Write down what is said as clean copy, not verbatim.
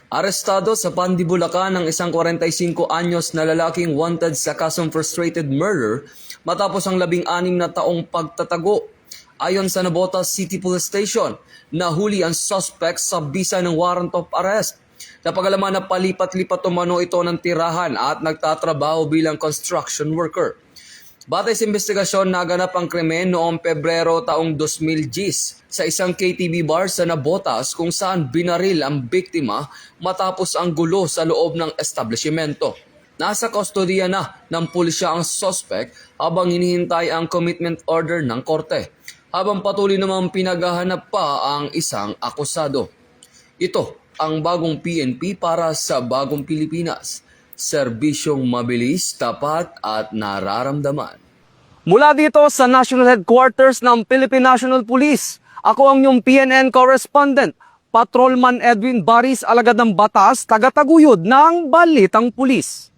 Arestado sa Pandi, Bulacan ang isang 45 anyos na lalaking wanted sa kasong frustrated murder matapos ang 16 na taong pagtatago. Ayon sa Navotas City Police Station, nahuli ang suspect sa bisa ng warrant of arrest. Napagalaman na palipat-lipat umano ito ng tirahan at nagtatrabaho bilang construction worker. Batay sa investigasyon, naganap ang krimen noong Pebrero taong 2010 sa isang KTV bar sa Navotas kung saan binaril ang biktima matapos ang gulo sa loob ng establishmento. Nasa kustodiya na ng pulisya ang suspect habang hinihintay ang commitment order ng korte, habang patuloy namang pinaghahanap pa ang isang akusado. Ito ang bagong PNP para sa bagong Pilipinas. Serbisyong mabilis, tapat at nararamdaman. Mula dito sa National Headquarters ng Philippine National Police, ako ang iyong PNN correspondent, Patrolman Edwin Baris, alagad ng batas, taga-taguyod ng Balitang Pulis.